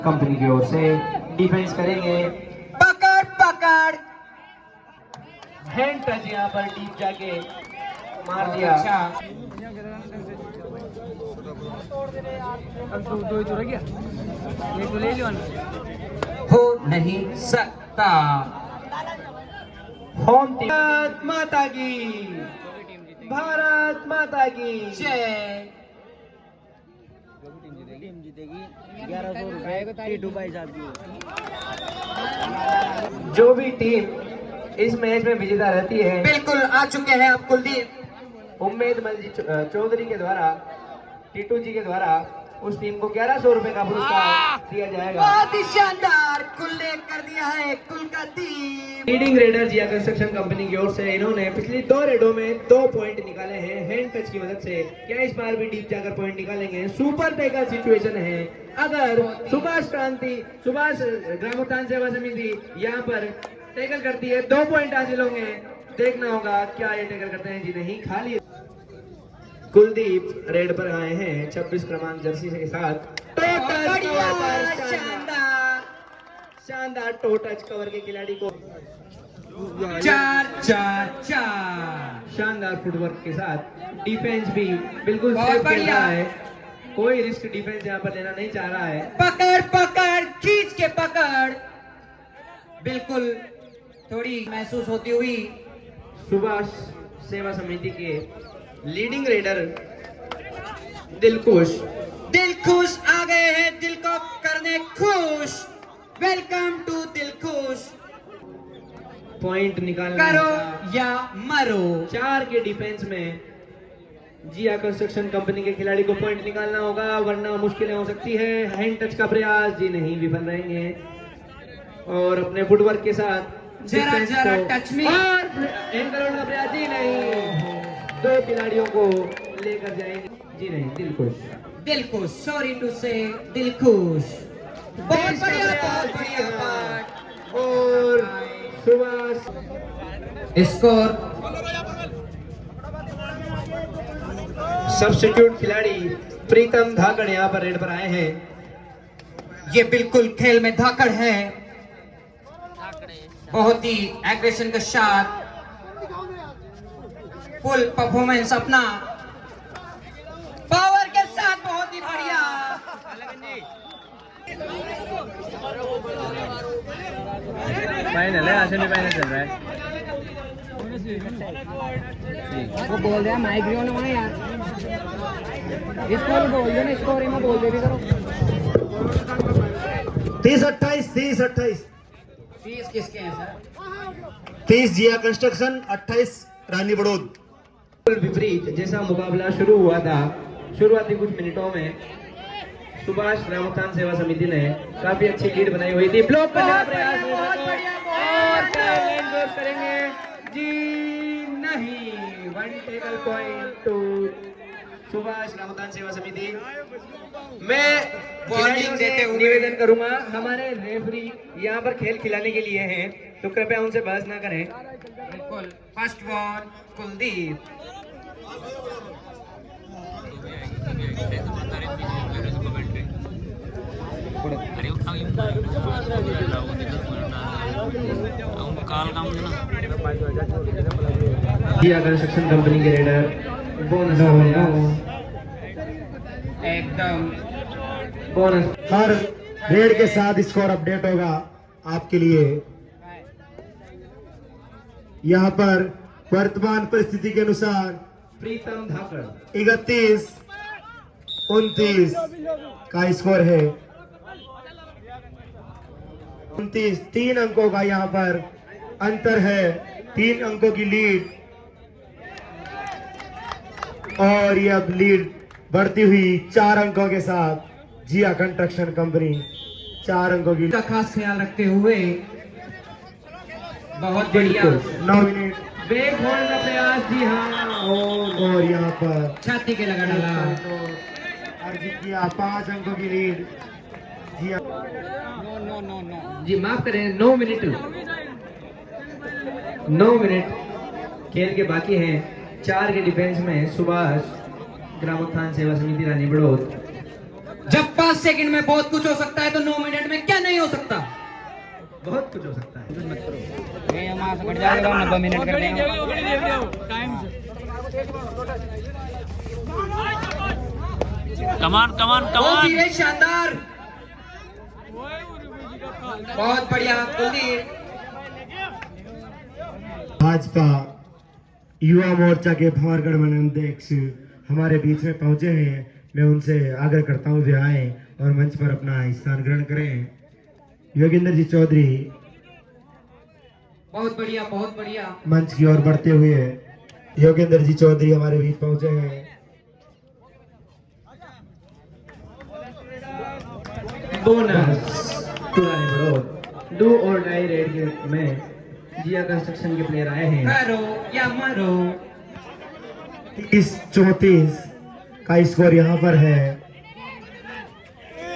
Company की ओर से defence करेंगे। पकड़ पकड़ हैंड टच यहाँ पर डीप जाके मार दिया। हो नहीं सकता। होम टीम भारत माता की, भारत माता की जय। टीम जीतेगी 1100 रुपए टीटू भाई साहब की। जो भी टीम इस मैच में विजेता रहती है, बिल्कुल आ चुके हैं अब कुलदीप उम्मेद मलजी चौधरी के द्वारा, टीटू जी के द्वारा उस टीम को 1100 रुपए का पुरस्कार दिया जाएगा। बहुत ही शानदार कुल कर दिया है कुल का टीम। लीडिंग रेडर जिया कंस्ट्रक्शन कंपनी की ओर से इन्होंने पिछली 2 रेडों में 2 पॉइंट निकाले हैं हैंड टच की मदद से। क्या इस बार भी डीप जाकर पॉइंट निकालेंगे? सुपर टैकल सिचुएशन है। अगर सुभाष ग्रामोत्थान सेवा समिति यहाँ पर टैकल करती है 2 पॉइंट हासिल होंगे। देखना होगा क्या ये टैकल करते हैं। जी नहीं, खाली कुलदीप रेड पर आए हैं 26 क्रमांक जर्सी के साथ। शानदार टो टच कवर के खिलाड़ी को 4-4-4 शानदार फुटवर्क के साथ डिफेंस भी बिल्कुल सेफ खेल रहा है। कोई रिस्क डिफेंस यहाँ पर लेना नहीं चाह रहा है। पकड़ पकड़ खींच के पकड़ बिल्कुल थोड़ी महसूस होती हुई सुभाष सेवा समिति के लीडिंग रेडर दिलखुश आ गए हैं दिल को करने खुश। Welcome to Dilkhush. पॉइंट निकालना करो या मरो। 4 के डिफेंस में जिया कंस्ट्रक्शन कंपनी के खिलाड़ी को पॉइंट निकालना होगा, वरना मुश्किलें हो सकती है। हैंड टच का प्रयास जी नहीं, विफल रहेंगे। और अपने फुटवर्क के साथ जरा टच में और एंड करोड़ का प्रयास जी नहीं। 2 खिलाड़ियों को लेकर जाएंगे जी नहीं। दिलखुश सॉरी टू से दिलखुश। बहुत बढ़िया और सुभाष स्कोर। सब्स्टिट्यूट खिलाड़ी प्रीतम धाकड़ यहाँ पर रेड पर आए हैं। ये बिल्कुल खेल में धाकड़ है, बहुत ही एग्रेशन के साथ फुल परफॉर्मेंस अपना पावर के साथ बहुत ही बढ़िया। फाइनल है, सेमीफाइनल चल रहा है। वो बोल रहा है माइग्रेन होना यार। स्कोर बोल दो ना, स्कोर में बोल दे भी करो। 30-28 30-28 30 किसके हैं सर? 30 जिया कंस्ट्रक्शन, 28 रानी बड़ौद। विपरीत जैसा मुकाबला शुरू हुआ था, शुरुआती कुछ मिनटों में सुभाष ग्रामोत्थान सेवा समिति ने काफी अच्छी लीड बनाई हुई थी। ब्लॉक करने का प्रयास करेंगे जी नहीं। 1 टैकल पॉइंट टू सुभाष ग्रामोत्थान सेवा समिति। मैं वार्निंग देते हुए निवेदन करूंगा, हमारे रेफरी यहाँ पर खेल खिलाने के लिए हैं, तो कृपया उनसे बहस ना करें। बिल्कुल फर्स्ट बॉल कुलदीप। जिया कंस्ट्रक्शन कंपनी के रेडर बोनस एकदम बोनस। हर रेड के साथ स्कोर अपडेट होगा आपके लिए। यहाँ पर वर्तमान परिस्थिति के अनुसार प्रीतम धाकड़ 31-29 का स्कोर है। 29 3 अंकों का यहाँ पर अंतर है, 3 अंकों की लीड। और ये अब लीड बढ़ती हुई 4 अंकों के साथ जिया कंस्ट्रक्शन कंपनी 4 अंकों की का खास ख्याल रखते हुए बहुत बढ़िया 9 मिनट ब्रेक होल्ड का प्रयास जी हाँ। और यहाँ पर छाती के लगा डाला। अर्जित किया 5 अंकों की लीड जिया। जी माफ करें, 9 मिनट खेल के बाकी हैं। 4 के डिफेंस में सुभाष ग्रामोत्थान सेवा समिति रानी बड़ौद। जब 10 सेकंड में बहुत कुछ हो सकता है, तो 9 मिनट में क्या नहीं हो सकता? बहुत कुछ हो सकता है। ये वहाँ से कट जाएगा 90 मिनट कर देंगे। कमान कमान बहुत कमान ही शानदार, बहुत बढ़िया कुलदीप। भाजपा युवा मोर्चा के भंवरगढ़ मंडलाध्यक्ष हमारे बीच में पहुंचे हैं। मैं उनसे आग्रह करता हूं वे आए और मंच पर अपना स्थान ग्रहण करें। योगेंद्र जी चौधरी बहुत बढ़िया, बहुत बढ़िया। मंच की ओर बढ़ते हुए योगेंद्र जी चौधरी हमारे बीच पहुंचे हैं। बोनस डू और डाई रेड में जिया कंस्ट्रक्शन के प्लेयर आए हैं। करो या मरो। 30-34 का स्कोर यहाँ पर है।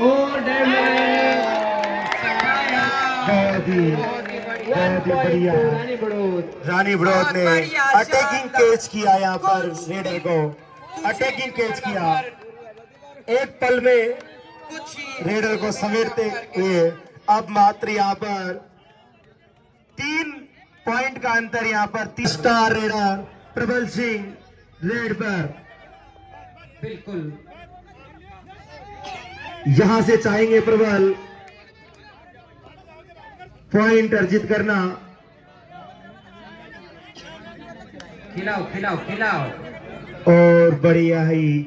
और बहुत ही बढ़िया रानी बड़ौद ने अटैकिंग कैच किया यहाँ पर रेडर को अटैकिंग कैच किया। एक पल में रेडर को समेटते हुए अब मात्र यहाँ पर 3 पॉइंट का अंतर यहाँ पर स्टार रेडर प्रबल सिंह रेड पर। बिल्कुल यहां से चाहेंगे प्रबल पॉइंट अर्जित करना। खिलाओ खिलाओ खिलाओ। और बढ़िया ही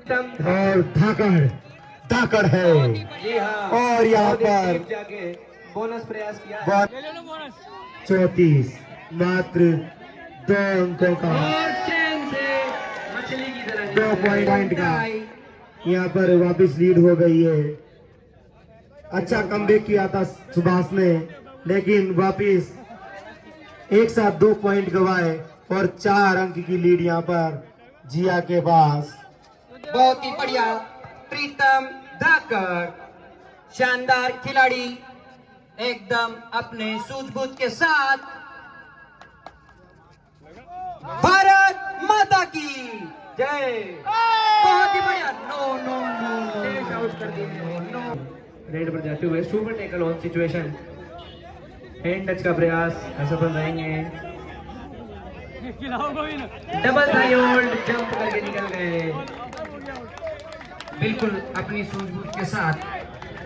और धाकड़ है। जी हाँ, और यहाँ पर जाके बोनस प्रयास किया। 34 मात्र 2 अंकों का और चैन से मछली की तरह 2 पॉइंट का यहाँ पर वापस लीड हो गई है। अच्छा कमबैक किया था सुभाष ने, लेकिन वापस एक साथ 2 पॉइंट गवाए और 4 अंक की लीड यहाँ पर जिया के पास। बहुत ही बढ़िया प्रीतम धाकड़, शानदार खिलाड़ी, एकदम अपने सूझबूझ के साथ। भारत माता की जय। बहुत ही बढ़िया। No no no take out कर दिए। नो रेड पर जाते हुए super tackle on situation. Hand touch का प्रयास असफल रहेंगे। डबल थाई होल्ड जंप करके निकल गए, बिल्कुल अपनी सूझबूझ के साथ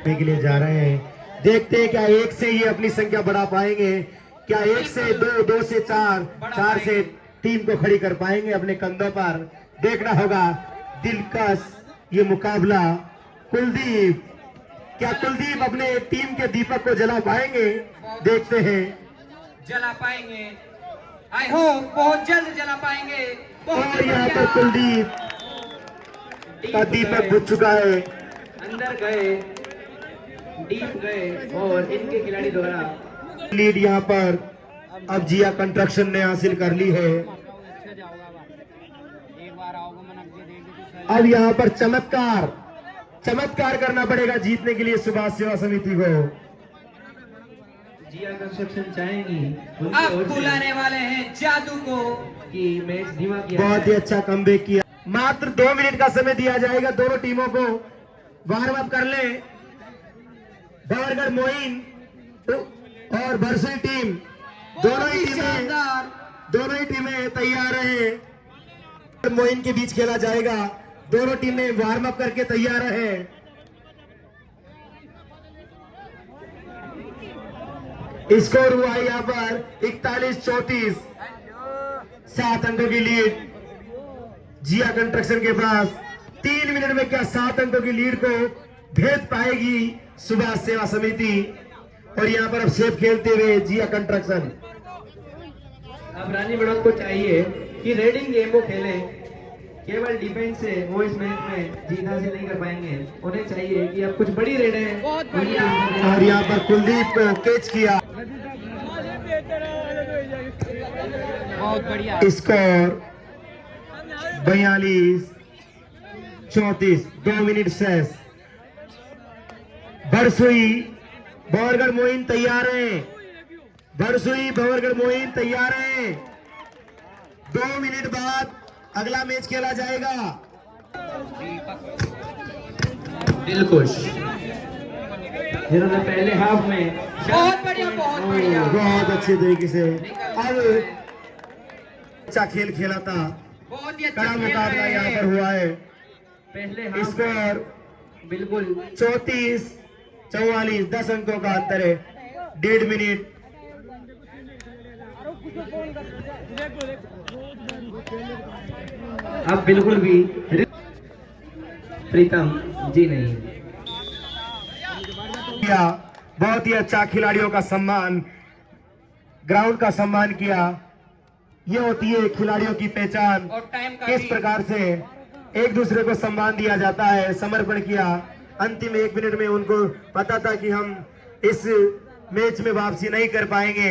के लिए जा रहे हैं। देखते हैं क्या 1 से ये अपनी संख्या बढ़ा पाएंगे, क्या 1 से 2, 2 से 4, 4 से 3 को खड़ी कर पाएंगे अपने कंधों पर। देखना होगा दिलकश ये मुकाबला। कुलदीप, क्या कुलदीप अपने टीम के दीपक को जला पाएंगे? देखते हैं। जला पाएंगे, आई होप बहुत जल्द जला पाएंगे। और यहाँ पर कुलदीप का दीपक बुझ चुका है। अंदर गए, डीप गए और इनके खिलाड़ी द्वारा लीड यहाँ पर अब जिया कंस्ट्रक्शन ने हासिल कर ली है। अब यहाँ पर चमत्कार करना पड़ेगा जीतने के लिए सुभाष सेवा समिति को। जिया कंस्ट्रक्शन चाहेंगी, अब बुलाने वाले हैं जादू को कि मैच धीमा किया। बहुत ही अच्छा कमबैक किया। मात्र 2 मिनट का समय दिया जाएगा दोनों टीमों को वार्म अप कर ले। भंवरगढ़ मोइन और बरसुई टीम दोनों ही टीमें तैयार हैं। मोइन के बीच खेला जाएगा। दोनों टीमें वार्म अप करके तैयार हैं। स्कोर हुआ यहाँ पर 41-34, 7 अंकों की लीड जिया कंस्ट्रक्शन के पास। 3 मिनट में क्या 7 अंकों की लीड को भेद पाएगी सुभाष सेवा समिति। और यहाँ पर अब सेफ खेलते हुए जिया कंस्ट्रक्शन। अब रानी बड़ौद को चाहिए कि रेडिंग गेम को खेले, केवल डिफेंस से वो इस मैच में जीत हासिल नहीं कर पाएंगे। उन्हें चाहिए कि अब कुछ बड़ी रेडें। और यहाँ पर कुलदीप को कैच किया। बहुत बढ़िया स्कोर 42-34, 2 मिनट शेष। भरसुई भंवरगढ़ मोइन तैयार है। भरसुई भंवरगढ़ मोइन तैयार है। 2 मिनट बाद अगला मैच खेला जाएगा। दिलखुश, जिन्होंने पहले हाफ में बहुत बढ़िया, बहुत बढ़िया। बहुत अच्छे तरीके से अब अच्छा खेल खेला था, बहुत ही अच्छा कड़ा खेल मुकाबला रहे यहाँ हैं। पर हुआ है। पहले हाफ स्कोर बिल्कुल 34-44, 10 अंकों का अंतर है। 1.5 मिनट अब बिल्कुल भी प्रीतम जी नहीं। किया, बहुत ही अच्छा खिलाड़ियों का सम्मान, ग्राउंड का सम्मान किया। ये होती है खिलाड़ियों की पहचान, और टाइम का किस भी प्रकार से एक दूसरे को सम्मान दिया जाता है। समर्पण किया अंतिम 1 मिनट में, उनको पता था कि हम इस मैच में वापसी नहीं कर पाएंगे,